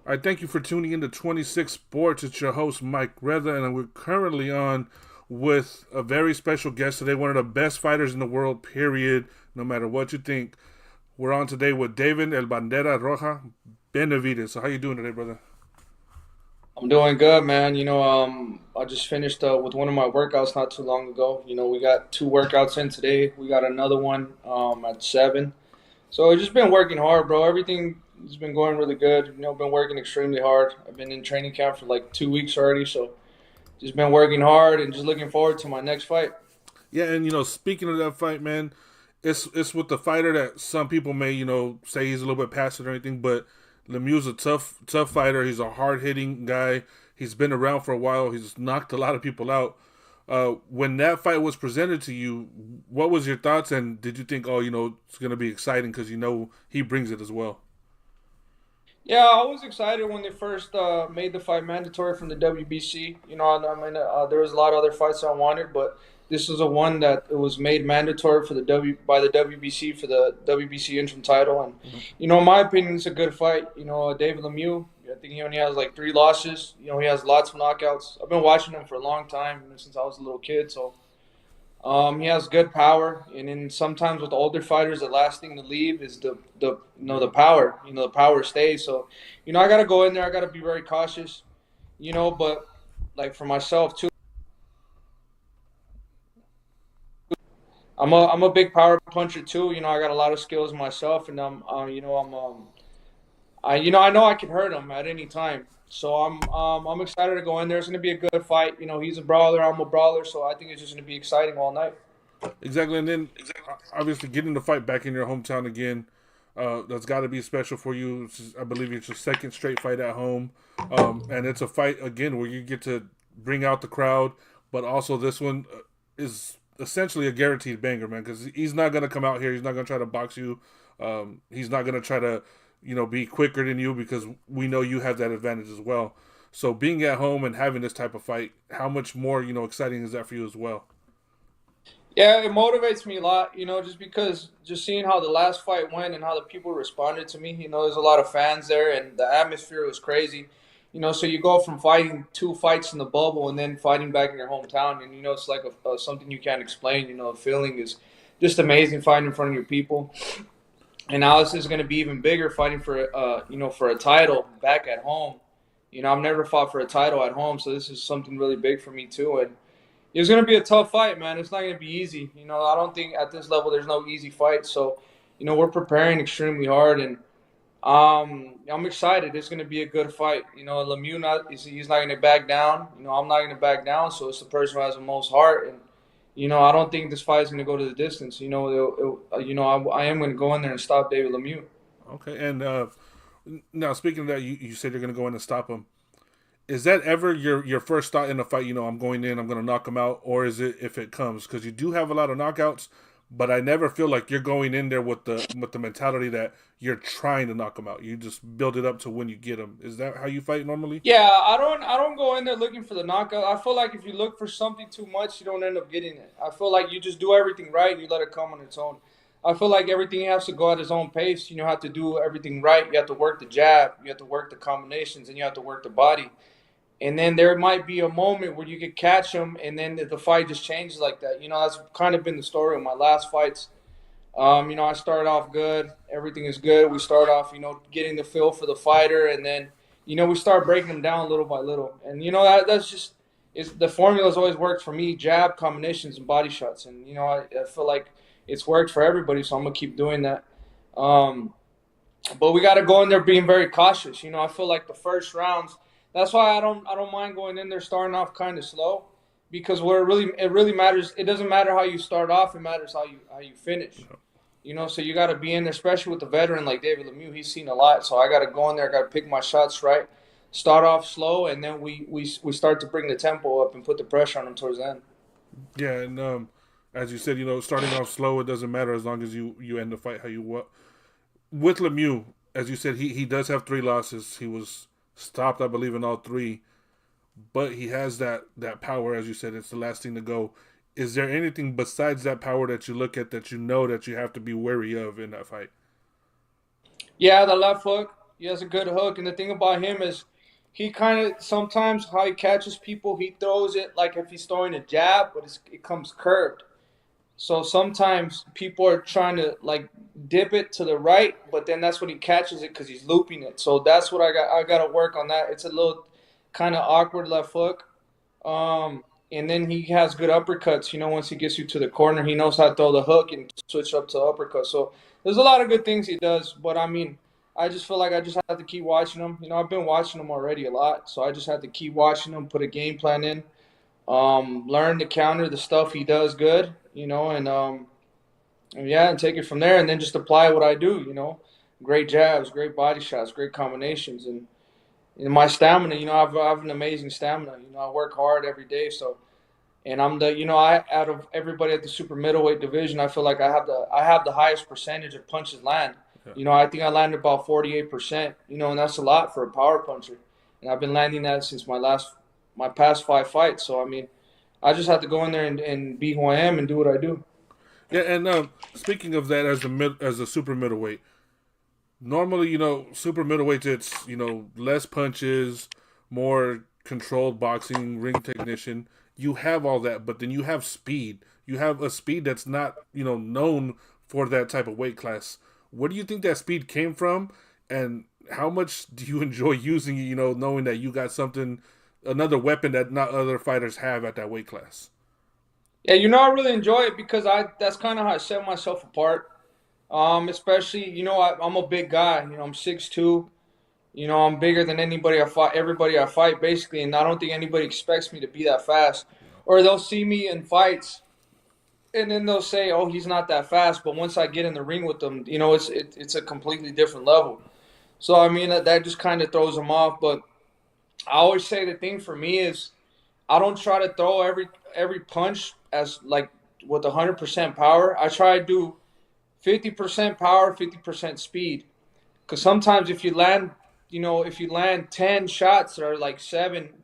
I thank you for tuning in to 26 Sports. It's your host, Mike Reza, and we're currently on with a very special guest today, one of the best fighters in the world, period, no matter what you think. We're on today with David El Bandera Roja Benavidez. So how you doing today, brother? I'm doing good, man. I just finished with one of my workouts not too long ago. We got two workouts in today. We got another one at 7. So I've just been working hard, bro. Everything has been going really good. Been working extremely hard. I've been in training camp for like 2 weeks already. So just been working hard and just looking forward to my next fight. Yeah, and speaking of that fight, man, it's with the fighter that some people may say he's a little bit passive or anything, but Lemieux's a tough fighter. He's a hard hitting guy. He's been around for a while. He's knocked a lot of people out. When that fight was presented to you, what was your thoughts, and did you think, oh, it's going to be exciting because he brings it as well? Yeah, I was excited when they first made the fight mandatory from the WBC. There was a lot of other fights I wanted, but this was a one that it was made mandatory for the W by the WBC for the WBC interim title. And in my opinion, it's a good fight. David Lemieux, I think he only has like 3 losses. He has lots of knockouts. I've been watching him for a long time, since I was a little kid. So he has good power, and then sometimes with older fighters, the last thing to leave is the power. The power stays. So, I got to go in there. I got to be very cautious. But like for myself too, I'm a big power puncher too. I got a lot of skills myself, and I know I can hurt him at any time. So I'm excited to go in there. It's going to be a good fight. He's a brawler. I'm a brawler. So I think it's just going to be exciting all night. Exactly, and then obviously getting the fight back in your hometown again, that's got to be special for you. I believe it's your second straight fight at home, and it's a fight again where you get to bring out the crowd, but also this one is essentially a guaranteed banger, man. Because he's not gonna come out here. He's not gonna try to box you. He's not gonna try to be quicker than you because we know you have that advantage as well. So being at home and having this type of fight, how much more exciting is that for you as well? Yeah, it motivates me a lot, just because just seeing how the last fight went and how the people responded to me. There's a lot of fans there and the atmosphere was crazy. So you go from fighting 2 fights in the bubble and then fighting back in your hometown, and it's like something you can't explain. The feeling is just amazing fighting in front of your people. And now this is going to be even bigger, fighting for for a title back at home. I've never fought for a title at home, so this is something really big for me too. And it's going to be a tough fight, man. It's not going to be easy. I don't think at this level there's no easy fight. So, we're preparing extremely hard, and I'm excited. It's going to be a good fight. Lemieux he's not going to back down. I'm not going to back down. So it's the person who has the most heart, and I don't think this fight is going to go to the distance. I am going to go in there and stop David Lemieux. Okay, and now speaking of that, you said you're gonna go in and stop him. Is that ever your first thought in a fight? I'm going in, I'm going to knock him out, or is it if it comes? Because you do have a lot of knockouts, but I never feel like you're going in there with the mentality that you're trying to knock him out. You just build it up to when you get him. Is that how you fight normally? Yeah, I don't go in there looking for the knockout. I feel like if you look for something too much, you don't end up getting it. I feel like you just do everything right and you let it come on its own. I feel like everything has to go at its own pace. You have to do everything right. You have to work the jab, you have to work the combinations, and you have to work the body. And then there might be a moment where you could catch them, and then the fight just changes like that. That's kind of been the story of my last fights. I started off good. Everything is good. We start off, getting the feel for the fighter, and then, we start breaking them down little by little. And that's just is the formula's always worked for me: jab, combinations, and body shots. And I feel like it's worked for everybody, so I'm gonna keep doing that. Um, but we got to go in there being very cautious. I feel like the first rounds. That's why I don't mind going in there starting off kind of slow, because where it really matters. It doesn't matter how you start off. It matters how you finish. So you got to be in there, especially with the veteran like David Lemieux. He's seen a lot, so I got to go in there. I got to pick my shots right, start off slow, and then we start to bring the tempo up and put the pressure on him towards the end. Yeah, and as you said, starting off slow, it doesn't matter as long as you end the fight how you want. With Lemieux, as you said, he does have 3 losses. He was stopped, I believe, in all three, but he has that power, as you said. It's the last thing to go. Is there anything besides that power that you look at that you know that you have to be wary of in that fight? Yeah, the left hook. He has a good hook, and the thing about him is he kind of sometimes how he catches people, he throws it like if he's throwing a jab, but it comes curved. So sometimes people are trying to like dip it to the right, but then that's when he catches it because he's looping it. So that's what I got. I got to work on that. It's a little kind of awkward left hook. And then he has good uppercuts. Once he gets you to the corner, he knows how to throw the hook and switch up to uppercut. So there's a lot of good things he does. But I mean, I just feel like I just have to keep watching him. I've been watching him already a lot, so I just have to keep watching him, put a game plan in, learn to counter the stuff he does good, and yeah, and take it from there, and then just apply what I do. Great jabs, great body shots, great combinations, and my stamina. I have an amazing stamina. I work hard every day, so. And I'm I out of everybody at the super middleweight division, I feel like I have the highest percentage of punches land. Yeah. I think I landed about 48%. And that's a lot for a power puncher. And I've been landing that since my past 5 fights. So I mean, I just have to go in there and be who I am and do what I do. Yeah, and speaking of that, as a super middleweight, normally super middleweights it's less punches, more controlled boxing, ring technician. You have all that, but then you have speed. You have a speed that's not known for that type of weight class. Where do you think that speed came from, and how much do you enjoy using it? Knowing that you got another weapon that not other fighters have at that weight class. Yeah, I really enjoy it because that's kind of how I set myself apart. Especially, I'm a big guy. I'm 6'2". I'm bigger than everybody I fight, basically, and I don't think anybody expects me to be that fast. Or they'll see me in fights, and then they'll say, "Oh, he's not that fast." But once I get in the ring with them, it's a completely different level. So I mean that just kind of throws them off. But I always say the thing for me is I don't try to throw every punch as like with 100% power. I try to do 50% power, 50% speed. Because sometimes if you land 10 shots that are like 7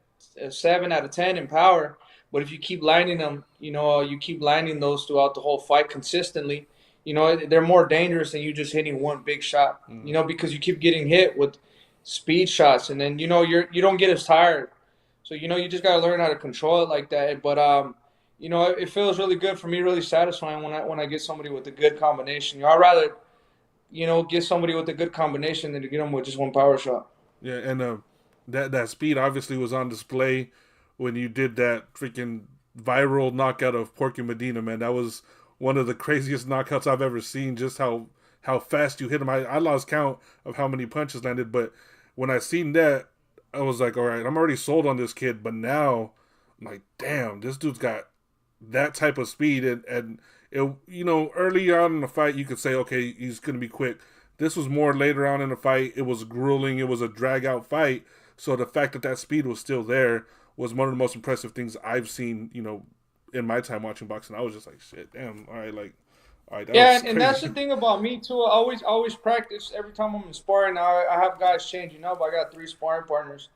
out of 10 in power, but if you keep landing them, you keep landing those throughout the whole fight consistently, they're more dangerous than you just hitting one big shot, because you keep getting hit with speed shots, and then, you don't get as tired. So, you just got to learn how to control it like that. But, it feels really good for me, really satisfying when I get somebody with a good combination. I'd rather get somebody with a good combination than to get them with just one power shot. Yeah, and that speed obviously was on display when you did that freaking viral knockout of Porky Medina. Man, that was one of the craziest knockouts I've ever seen. Just how fast you hit him. I lost count of how many punches landed, but when I seen that, I was like, all right, I'm already sold on this kid. But now, I'm like, damn, this dude's got that type of speed, and it, early on in the fight, you could say, okay, he's going to be quick. This was more later on in the fight. It was grueling. It was a drag-out fight. So the fact that speed was still there was one of the most impressive things I've seen, in my time watching boxing. I was just like, shit, damn, all right, that Yeah, was and that's crazy. the thing about me too. I always practice every time I'm in sparring. I have guys changing up. I got 3 sparring partners,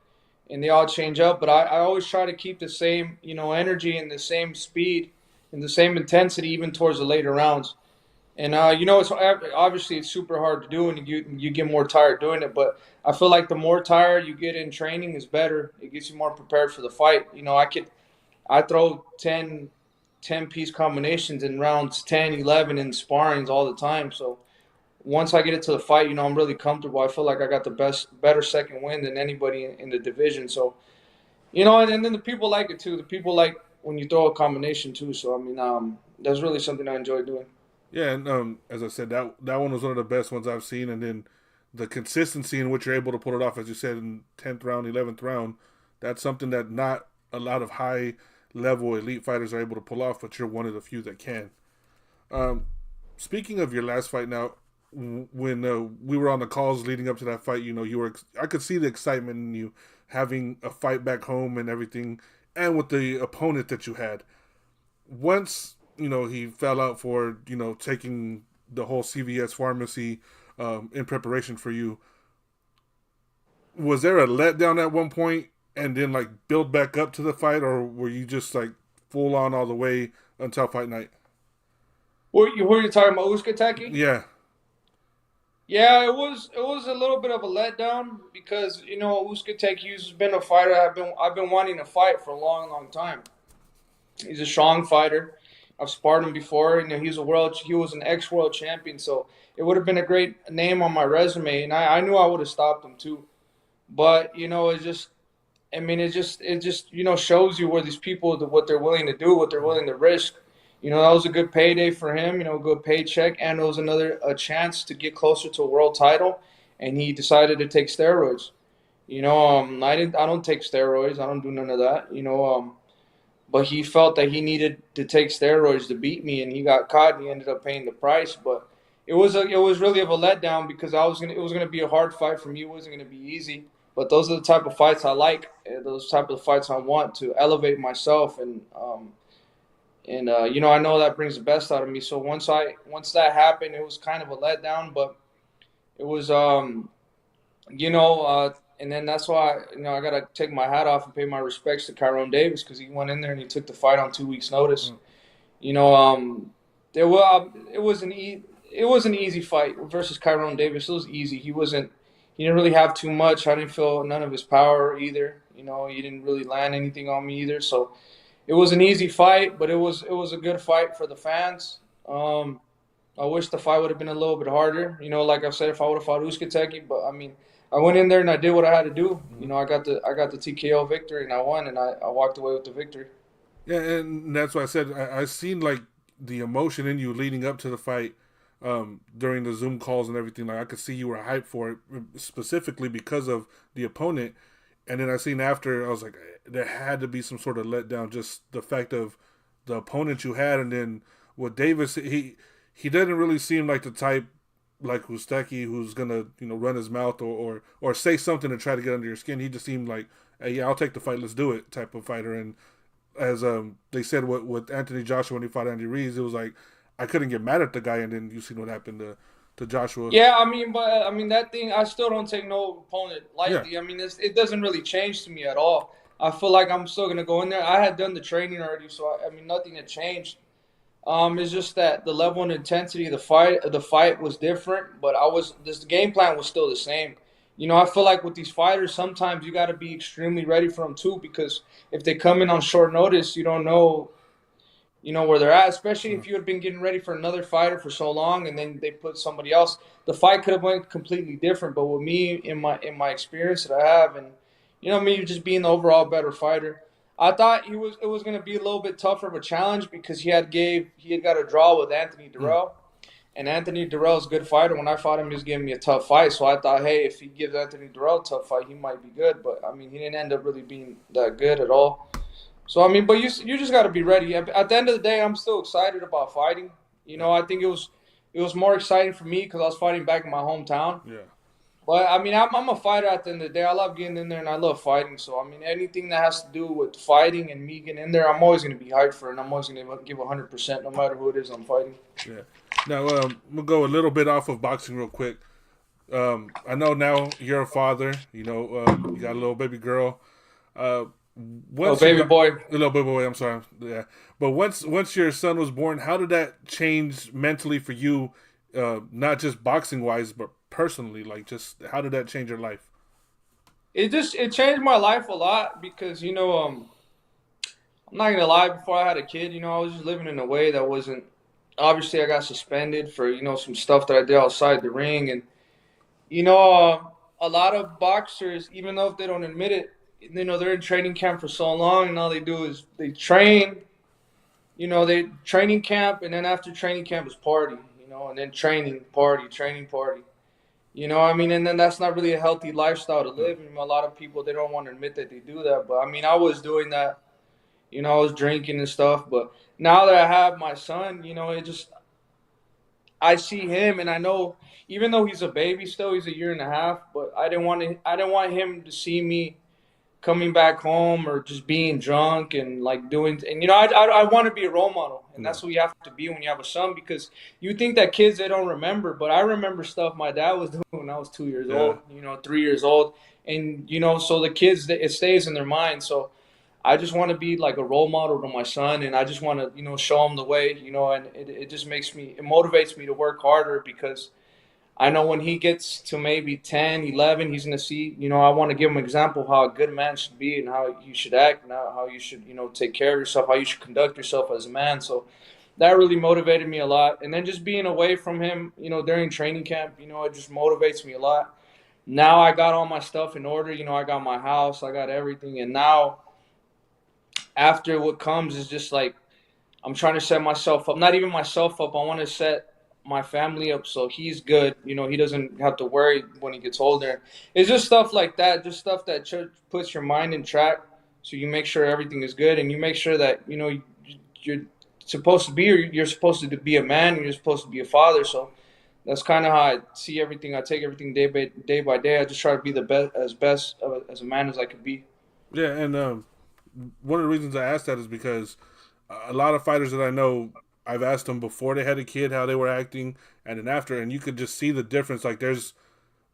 and they all change up. But I always try to keep the same energy and the same speed and the same intensity even towards the later rounds. And it's obviously it's super hard to do, and you get more tired doing it. But I feel like the more tired you get in training is better. It gets you more prepared for the fight. I throw 10 piece combinations in rounds 10, 11 in sparrings all the time. So once I get into the fight, I'm really comfortable. I feel like I got better second wind than anybody in the division. So and then the people like it too. The people like when you throw a combination too. So I mean, that's really something I enjoy doing. Yeah, and as I said, that one was one of the best ones I've seen, and then the consistency in which you're able to pull it off, as you said, in 10th round, 11th round, that's something that not a lot of high level elite fighters are able to pull off, but you're one of the few that can. Um, Speaking of your last fight, now when we were on the calls leading up to that fight, I could see the excitement in you having a fight back home and everything, and with the opponent that you had. Once he fell out for taking the whole CVS pharmacy in preparation for you, was there a letdown at one point and then like build back up to the fight, or were you just like full on all the way until fight night? Who are you talking about, Uskateki? Yeah. Yeah, it was a little bit of a letdown because Usyk has been a fighter I've been wanting to fight for a long, long time. He's a strong fighter. I've sparred him before. He was an ex-world champion, so it would have been a great name on my resume, and I knew I would have stopped him too. But it just shows you where these people, what they're willing to do, what they're willing to risk. That was a good payday for him. Good paycheck, and it was a chance to get closer to a world title. And he decided to take steroids. I don't take steroids. I don't do none of that. But he felt that he needed to take steroids to beat me, and he got caught, and he ended up paying the price. But it was really of a letdown because it was gonna be a hard fight for me. It wasn't gonna be easy. But those are the type of fights I like. Those type of fights I want to elevate myself, and I know that brings the best out of me. So once that happened, it was kind of a letdown, but it was you know, and then that's why I gotta take my hat off and pay my respects to Tyrone Davis because he went in there and he took the fight on 2 weeks' notice. Mm. You know, there were it was an easy fight versus Tyrone Davis. It was easy. He didn't really have too much. I didn't feel none of his power either. He didn't really land anything on me either. So it was an easy fight, but it was a good fight for the fans. I wish the fight would have been a little bit harder. Like I said, if I would have fought Usyk, but I mean, I went in there and I did what I had to do. Mm. I got the TKO victory and I won and I walked away with the victory. Yeah, and that's why I said I seen like the emotion in you leading up to the fight, during the Zoom calls and everything. Like I could see you were hyped for it specifically because of the opponent. And then I seen after, I was like, there had to be some sort of letdown, just the fact of the opponent you had, and then with Davis, he doesn't really seem like the type like Husteki who's gonna run his mouth or say something and try to get under your skin. He just seemed like, hey, yeah, I'll take the fight, let's do it type of fighter. And as they said with Anthony Joshua when he fought Andy Reid, it was like I couldn't get mad at the guy, and then you seen what happened to Joshua. Yeah, but that thing, I still don't take no opponent Yeah. lightly. It doesn't really change to me at all. I feel like I'm still gonna go in there. I had done the training already, so nothing had changed. It's just that the level and intensity of the fight was different, but this game plan was still the same. I feel like with these fighters, sometimes you got to be extremely ready for them too, because if they come in on short notice, you don't know, where they're at. Especially if you had been getting ready for another fighter for so long, and then they put somebody else, the fight could have went completely different. But with me, in my experience that I have, and me just being the overall better fighter, I thought it was going to be a little bit tougher of a challenge because he had got a draw with Anthony Mm. Durrell, and Anthony Durrell's a good fighter. When I fought him, he was giving me a tough fight, so I thought, hey, if he gives Anthony Durrell a tough fight, he might be good. But he didn't end up really being that good at all. So but you just got to be ready. At the end of the day, I'm still excited about fighting. I think it was more exciting for me because I was fighting back in my hometown. Yeah. But I'm a fighter at the end of the day. I love getting in there and I love fighting. So anything that has to do with fighting and me getting in there, I'm always going to be hyped for it. And I'm always going to give 100% no matter who it is I'm fighting. Yeah. Now, we'll go a little bit off of boxing real quick. I know now you're a father. You got a little baby girl. Oh, Once you baby got boy. a little baby boy, I'm sorry. Yeah, but once your son was born, how did that change mentally for you? Not just boxing wise, but personally. Like, just how did that change your life? It changed my life a lot because I'm not gonna lie. Before I had a kid, I was just living in a way that wasn't. Obviously, I got suspended for some stuff that I did outside the ring, and a lot of boxers, even though if they don't admit it, they're in training camp for so long, and all they do is they train. They training camp, and then after training camp is party. And then training, party, training, party. And then that's not really a healthy lifestyle to live. A lot of people they don't want to admit that they do that, but I was doing that. I was drinking and stuff. But now that I have my son, it just I see him, and I know even though he's a baby still, he's a year and a half. But I didn't want him to see me coming back home or just being drunk and like doing and I want to be a role model, and Yeah. that's what you have to be when you have a son, because you think that kids they don't remember, but I remember stuff my dad was doing when I was 2 years Yeah. old, 3 years old, and so the kids it stays in their mind. So I just want to be like a role model to my son, and I just want to show him the way, and it just it motivates me to work harder because I know when he gets to maybe 10, 11, he's going to see, I want to give him an example of how a good man should be and how you should act and how you should, take care of yourself, how you should conduct yourself as a man. So that really motivated me a lot. And then just being away from him, during training camp, it just motivates me a lot. Now I got all my stuff in order. I got my house, I got everything. And now after what comes is just like, I'm trying to set myself up, not even myself up. I want to set my family up so he's good. He doesn't have to worry when he gets older. It's just stuff like that, just stuff that puts your mind in track so you make sure everything is good and you make sure that, you're supposed to be, or you're supposed to be a man, you're supposed to be a father. So that's kind of how I see everything. I take everything day by day. I just try to be the best as a man as I could be. Yeah, and one of the reasons I asked that is because a lot of fighters that I know, I've asked them before they had a kid how they were acting, and then after, and you could just see the difference. Like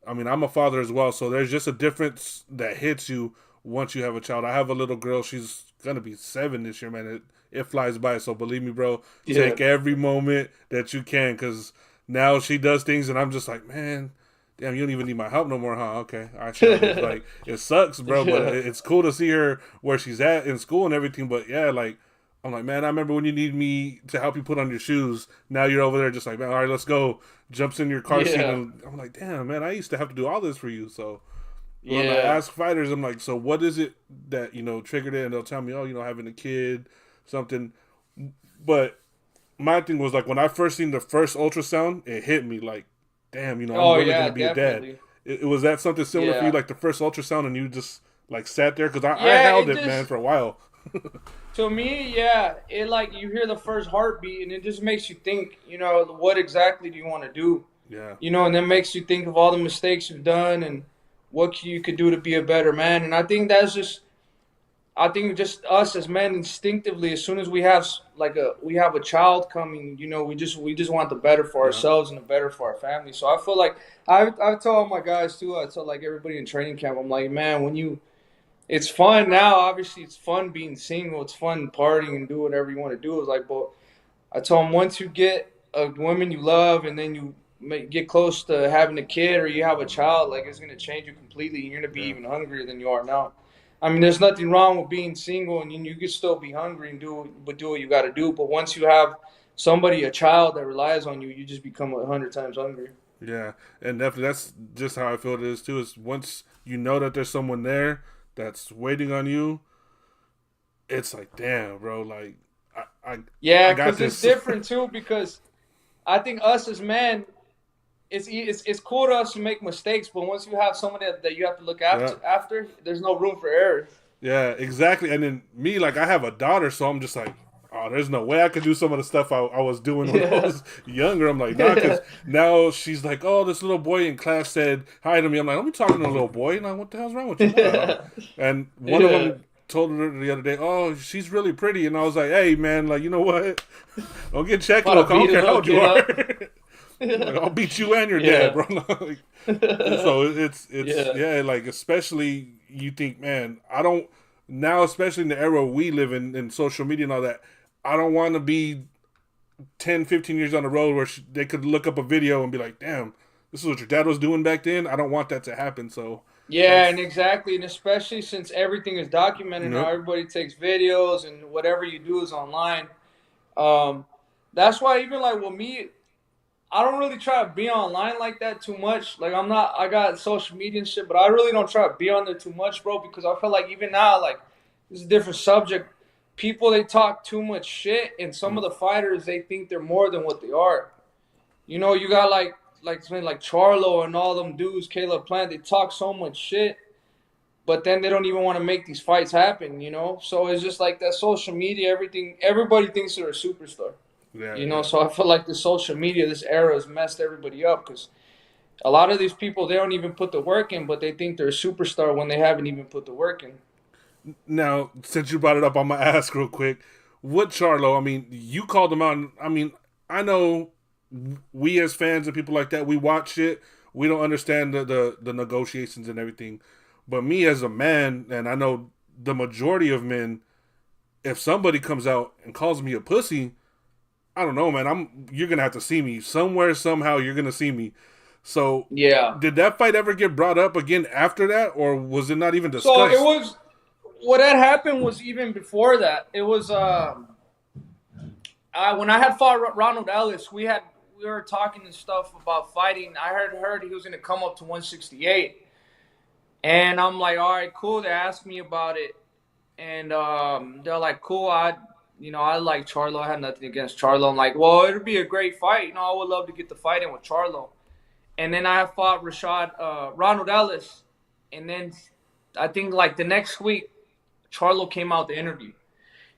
I'm a father as well, so there's just a difference that hits you once you have a child. I have a little girl; she's gonna be 7 this year, man. It flies by. So believe me, bro, take every moment that you can, because now she does things, and I'm just like, man. Damn, you don't even need my help no more, huh? Okay. All right. Like, it sucks, bro, but it's cool to see her where she's at in school and everything. But yeah, like, I'm like, man, I remember when you need me to help you put on your shoes. Now you're over there just like, man, all right, let's go. Jumps in your car seat. And I'm like, damn, man, I used to have to do all this for you. So when I ask fighters, I'm like, so what is it that, triggered it? And they'll tell me, oh, having a kid, something. But my thing was like, when I first seen the first ultrasound, it hit me like, damn, I'm really going to be definitely a dad. It was that something similar for you, like the first ultrasound, and you just like sat there? Because I held it, man, for a while. To me, it like you hear the first heartbeat and it just makes you think, what exactly do you want to do? Yeah. And then makes you think of all the mistakes you've done and what you could do to be a better man. And I think just us as men instinctively, as soon as we have a child coming, we just want the better for ourselves and the better for our family. So I feel like I've told all my guys too. I tell like everybody in training camp, I'm like, man, it's fun now. Obviously, it's fun being single. It's fun partying and do whatever you want to do. It's like, but I told them once you get a woman you love and then you get close to having a kid or you have a child, like it's gonna change you completely. You're gonna be even hungrier than you are now. I mean, there's nothing wrong with being single, and you can still be hungry and do what you got to do. But once you have somebody, a child that relies on you, you just become 100 times hungrier. Yeah, and definitely that's just how I feel it is too. Is once you know that there's someone there that's waiting on you, it's like, damn, bro, like I because it's different too. Because I think us as men, it's cool to us to make mistakes, but once you have someone that you have to look after, there's no room for error. Yeah, exactly. And then me, like, I have a daughter, so I'm just like, oh, there's no way I could do some of the stuff I was doing when I was younger. I'm like, nah, because now she's like, oh, this little boy in class said hi to me. I'm like, I'm talking to a little boy. And I'm like, what the hell's wrong with you? And one of them told her the other day, oh, she's really pretty. And I was like, hey, man, like, you know what? Don't get checked. I don't care how old you are. Like, I'll beat you and your dad, bro. Like, so it's like, especially you think, man, I don't now, especially in the era we live in social media and all that, I don't want to be 10, 15 years on the road where they could look up a video and be like, damn, this is what your dad was doing back then. I don't want that to happen. So and exactly, and especially since everything is documented now, everybody takes videos and whatever you do is online. That's why even like with me, I don't really try to be online like that too much. Like I got social media and shit, but I really don't try to be on there too much, bro, because I feel like even now, like, this is a different subject. People, they talk too much shit, and some of the fighters, they think they're more than what they are. You got like Charlo and all them dudes, Caleb Plant, they talk so much shit, but then they don't even want to make these fights happen, So it's just like that social media, everybody thinks they're a superstar. So I feel like the social media, this era has messed everybody up because a lot of these people, they don't even put the work in, but they think they're a superstar when they haven't even put the work in. Now, since you brought it up, I'm going to ask real quick, what Charlo, I mean, you called him out. I mean, I know we as fans and people like that, we watch it. We don't understand the negotiations and everything. But me as a man, and I know the majority of men, if somebody comes out and calls me a pussy, I don't know, man. You're gonna have to see me somewhere, somehow. You're gonna see me. So, Yeah. did that fight ever get brought up again after that, or was it not even discussed? So it was. What had happened was even before that. It was when I had fought Ronald Ellis. We were talking and stuff about fighting. I heard he was going to come up to 168, and I'm like, all right, cool. They asked me about it, and they're like, cool. I like Charlo. I had nothing against Charlo. I'm like, well, it'd be a great fight. I would love to get the fight in with Charlo. And then I fought Ronald Ellis, and then I think like the next week, Charlo came out the interview,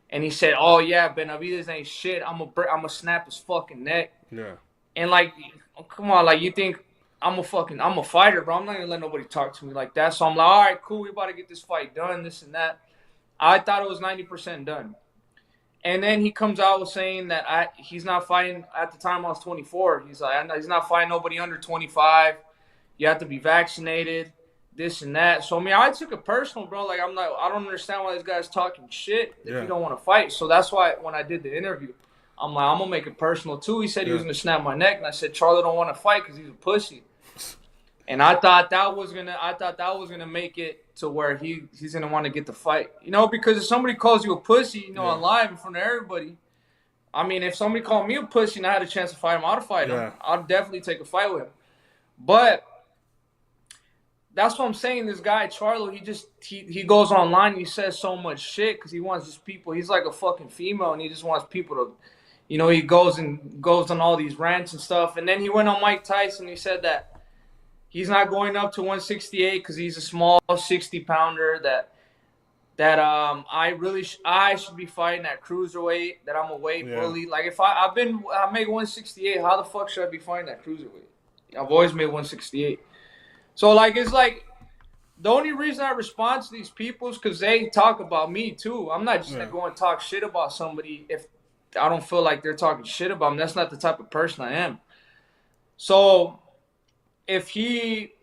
and he said, "Oh yeah, Benavidez ain't shit. I'm gonna snap his fucking neck." Yeah. And like, come on, like you think I'm a fighter, bro? I'm not gonna let nobody talk to me like that. So I'm like, all right, cool. We about to get this fight done, this and that. I thought it was 90% done, and then he comes out with saying that he's not fighting. At the time, I was 24. He's like, he's not fighting nobody under 25. You have to be vaccinated. This and that. So, I mean, I took it personal, bro. Like, I don't understand why this guy's talking shit if you don't want to fight. So that's why when I did the interview, I'm like, I'm going to make it personal, too. He said he was going to snap my neck. And I said, Charlo don't want to fight because he's a pussy. And I thought that was going to make it to where he's going to want to get the fight. Because if somebody calls you a pussy, on live in front of everybody, I mean, if somebody called me a pussy and I had a chance to fight him, I'd fight him. I'd definitely take a fight with him. But that's what I'm saying. This guy Charlo, he goes online and he says so much shit because he wants his people. He's like a fucking female and he just wants people to, he goes on all these rants and stuff. And then he went on Mike Tyson. He said that he's not going up to 168 because he's a small 60-pounder. That I should be fighting at cruiserweight. That I'm a weight bully. Like if I make 168, how the fuck should I be fighting at cruiserweight? I've always made 168. So, like, it's like the only reason I respond to these people is because they talk about me, too. I'm not just going to go and talk shit about somebody if I don't feel like they're talking shit about me. That's not the type of person I am. So, if he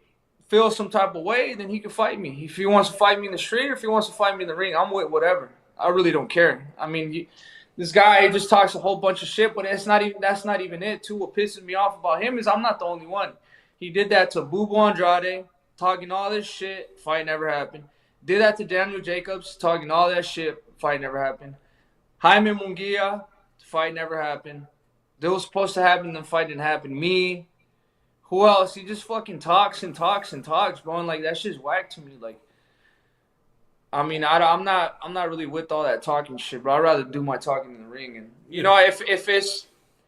feels some type of way, then he can fight me. If he wants to fight me in the street or if he wants to fight me in the ring, I'm with whatever. I really don't care. I mean, this guy just talks a whole bunch of shit, but that's not even it, too. What pisses me off about him is I'm not the only one. He did that to Bubu Andrade, talking all this shit, fight never happened. Did that to Daniel Jacobs, talking all that shit, fight never happened. Jaime Munguia, fight never happened. That was supposed to happen, the fight didn't happen. Me, who else? He just fucking talks and talks and talks, bro. And like that shit's whack to me. Like, I mean, I'm not really with all that talking shit, bro. I'd rather do my talking in the ring. And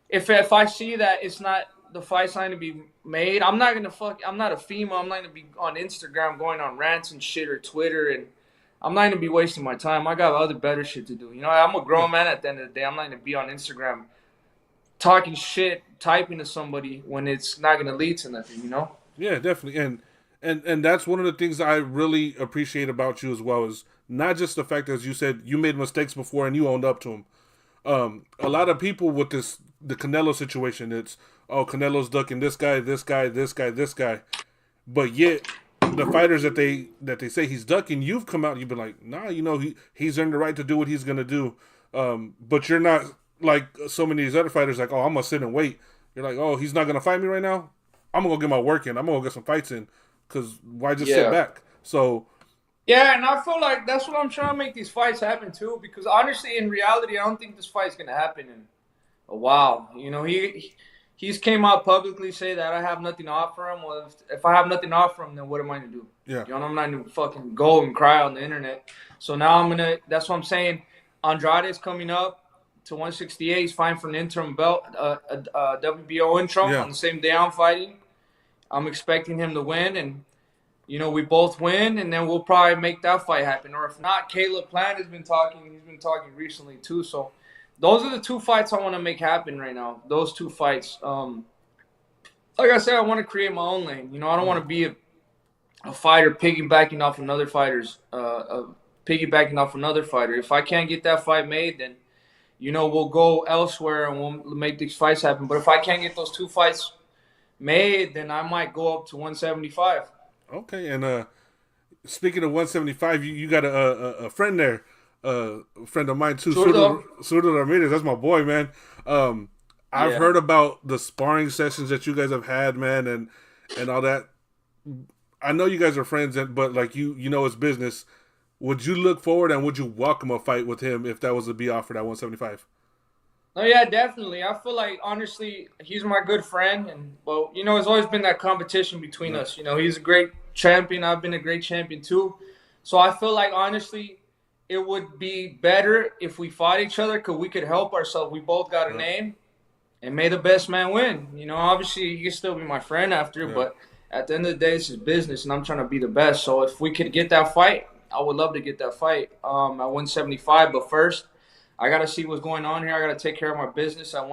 if I see that it's not. The fight's not going to be made. I'm not a female. I'm not going to be on Instagram going on rants and shit or Twitter. And I'm not going to be wasting my time. I got other better shit to do. I'm a grown man at the end of the day. I'm not going to be on Instagram talking shit, typing to somebody when it's not going to lead to nothing, Yeah, definitely. And that's one of the things I really appreciate about you as well is not just the fact that, as you said, you made mistakes before and you owned up to them. A lot of people with the Canelo situation, it's, oh, Canelo's ducking this guy, this guy, this guy, this guy. But yet, the fighters that they say he's ducking, you've come out and you've been like, nah, he's earned the right to do what he's going to do. But you're not like so many of these other fighters like, oh, I'm going to sit and wait. You're like, oh, he's not going to fight me right now? I'm going to go get my work in. I'm going to go get some fights in because why just sit back? So... Yeah, and I feel like that's what I'm trying to make these fights happen too because honestly, in reality, I don't think this fight's going to happen in a while. He's came out publicly say that I have nothing to offer him. Well, if I have nothing to offer him, then what am I going to do? Yeah. I'm not going to fucking go and cry on the internet. So now that's what I'm saying. Andrade's coming up to 168. He's fighting for an interim belt, WBO interim on the same day I'm fighting. I'm expecting him to win, and, we both win, and then we'll probably make that fight happen. Or if not, Caleb Plant has been talking. He's been talking recently too, so... Those are the two fights I want to make happen right now. Those two fights. Like I said, I want to create my own lane. I don't want to be a fighter piggybacking off another fighter's piggybacking off another fighter. If I can't get that fight made, then we'll go elsewhere and we'll make these fights happen. But if I can't get those two fights made, then I might go up to 175. Okay, and speaking of 175, you got a friend there. A friend of mine too, Surdo Ramirez. That's my boy, man. I've heard about the sparring sessions that you guys have had, man, and and all that. I know you guys are friends, but like you know it's business. Would you look forward and would you welcome a fight with him if that was to be offered at 175? Oh yeah, definitely. I feel like honestly, he's my good friend, and well, it's always been that competition between us. He's a great champion. I've been a great champion too. So I feel like honestly, it would be better if we fought each other because we could help ourselves. We both got a name, and may the best man win. Obviously he can still be my friend after, but at the end of the day, this is business, and I'm trying to be the best. So if we could get that fight, I would love to get that fight at 175. But first, I got to see what's going on here. I got to take care of my business on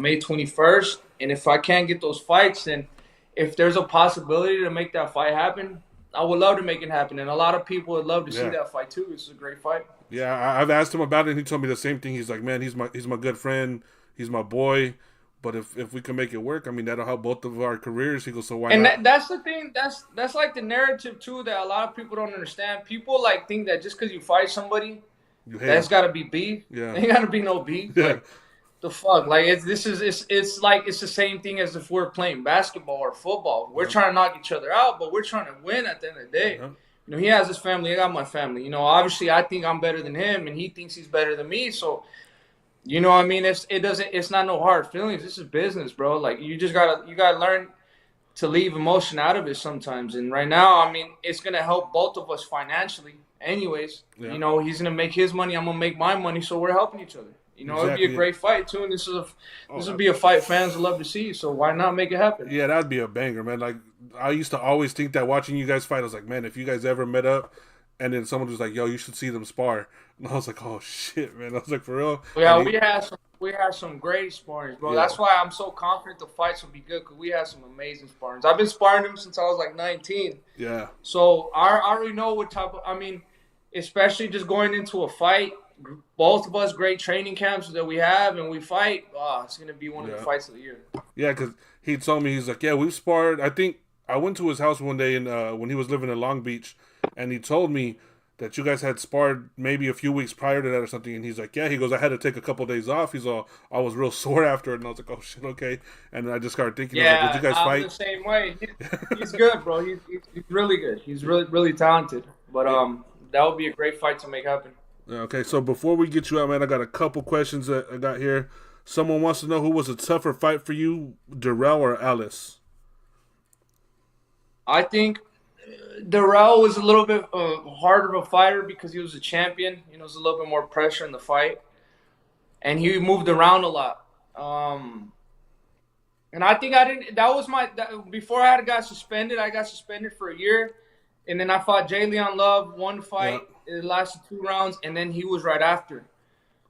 May 21st. And if I can't get those fights, then if there's a possibility to make that fight happen, I would love to make it happen. And a lot of people would love to see that fight too. This is a great fight. Yeah, I've asked him about it, and he told me the same thing. He's like, man, he's my good friend. He's my boy. But if we can make it work, I mean, that'll help both of our careers. He goes, so why not? And that's the thing. That's like the narrative too that a lot of people don't understand. People like think that just because you fight somebody, that's got to be beef. Yeah, ain't got to be no beef. Yeah. Like, the fuck, like it's like it's the same thing as if we're playing basketball or football. We're trying to knock each other out, but we're trying to win at the end of the day. He has his family. I got my family. Obviously I think I'm better than him, and he thinks he's better than me. So. What I mean? It's not no hard feelings. This is business, bro. Like you gotta learn to leave emotion out of it sometimes. And right now, I mean, it's gonna help both of us financially. Anyways, he's gonna make his money. I'm gonna make my money, so we're helping each other. It'd be a great fight too. And this would be a fight fans would love to see. So why not make it happen? Yeah, that'd be a banger, man. Like I used to always think that watching you guys fight, I was like, man, if you guys ever met up. And then someone was like, yo, you should see them spar. And I was like, oh, shit, man. I was like, for real? Yeah, we had some great sparring, bro. Yeah. That's why I'm so confident the fights will be good because we had some amazing sparring. I've been sparring them since I was like 19. Yeah. So I already know what type of – I mean, especially just going into a fight, both of us great training camps that we have and we fight, it's going to be one of the fights of the year. Yeah, because he told me, he's like, yeah, we've sparred. I think I went to his house one day when he was living in Long Beach. And he told me that you guys had sparred maybe a few weeks prior to that or something. And he's like, yeah. He goes, I had to take a couple of days off. He's all, I was real sore after it. And I was like, oh, shit, okay. And then I just started thinking, I was like, did you guys fight? I'm the same way. He's good, bro. He's really good. He's really, really talented. But that would be a great fight to make happen. Okay, so before we get you out, man, I got a couple questions that I got here. Someone wants to know who was a tougher fight for you, Darrell or Alice? I think Darrell was a little bit harder of a fighter because he was a champion. It was a little bit more pressure in the fight. And he moved around a lot. And I think before I got suspended for a year. And then I fought Jay Leon Love, one fight. It lasted 2 rounds. And then he was right after.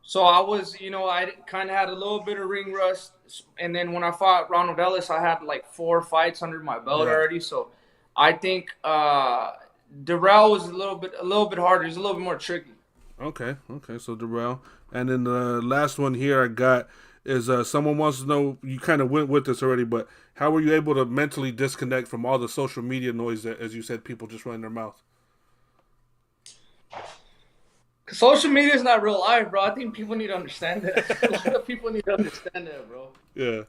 So I was, I kind of had a little bit of ring rust. And then when I fought Ronald Ellis, I had like 4 fights under my belt already. So I think Darrell was a little bit harder. He's a little bit more tricky. Okay. So Darrell, and then the last one here I got is someone wants to know. You kind of went with this already, but how were you able to mentally disconnect from all the social media noise that, as you said, people just running their mouth? Social media is not real life, bro. I think people need to understand that. A lot of people need to understand that, bro. Yeah.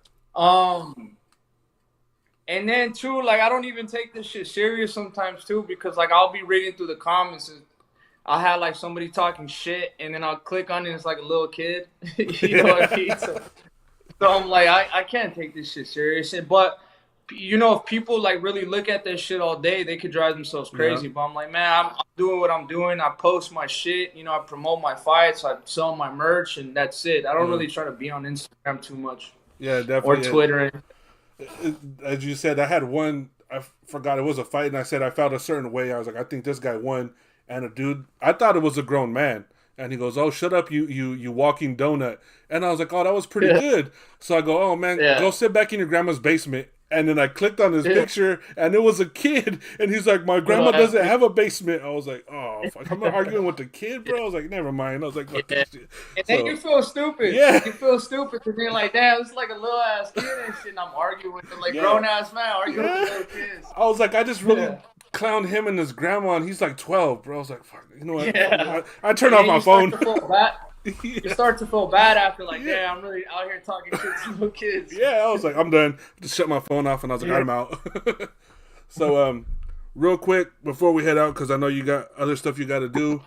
And then, too, like, I don't even take this shit serious sometimes, too, because, like, I'll be reading through the comments and I'll have, like, somebody talking shit, and then I'll click on it and it's like a little kid. You know what I mean? So I'm like, I can't take this shit serious. But, if people, like, really look at this shit all day, they could drive themselves crazy. Yeah. But I'm like, man, I'm doing what I'm doing. I post my shit. I promote my fights. I sell my merch, and that's it. I don't really try to be on Instagram too much. Yeah, definitely. Or Twitter. As you said, I had one, I forgot it was a fight, and I said I felt a certain way. I was like, I think this guy won. And a dude, I thought it was a grown man. And he goes, oh, shut up, you walking donut. And I was like, oh, that was pretty good. So I go, oh, man, go sit back in your grandma's basement. And then I clicked on his picture, and it was a kid. And he's like, my grandma doesn't have a basement. I was like, oh, fuck. I'm not arguing with the kid, bro. I was like, never mind. I was like, fuck this shit. And then you feel stupid. Yeah. You feel stupid because you're like, damn, it's like a little-ass kid and shit. And I'm arguing with them, like, grown-ass man arguing with little kids. I was like, I just really clowned him and his grandma, and he's like 12, bro. I was like, fuck, you know what? I turned off my phone. You start to feel bad after, like, yeah, I'm really out here talking shit to little kids. Yeah, I was like, I'm done. Just shut my phone off, and I was like, I'm out. So, real quick before we head out, because I know you got other stuff you got to do.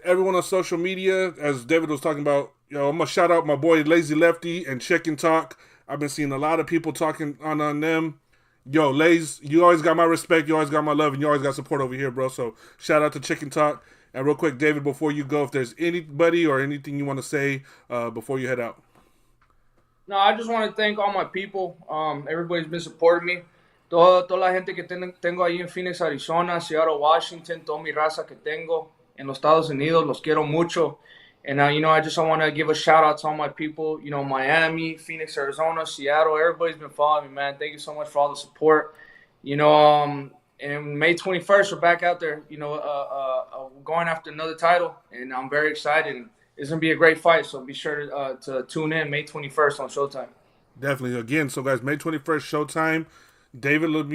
Everyone on social media, as David was talking about, I'm gonna shout out my boy Lazy Lefty and Chicken Talk. I've been seeing a lot of people talking on them. Yo, Lays, you always got my respect, you always got my love, and you always got support over here, bro. So shout out to Chicken Talk. And real quick, David, before you go, if there's anybody or anything you want to say before you head out. No, I just want to thank all my people. Everybody's been supporting me. Toda la gente que tengo ahí en Phoenix, Arizona, Seattle, Washington, toda mi raza que tengo en los Estados Unidos, los quiero mucho. And, I just want to give a shout out to all my people, Miami, Phoenix, Arizona, Seattle. Everybody's been following me, man. Thank you so much for all the support. And May 21st, we're back out there, going after another title. And I'm very excited. And it's going to be a great fight. So be sure to tune in May 21st on Showtime. Definitely. Again, so guys, May 21st, Showtime. David Lemieux.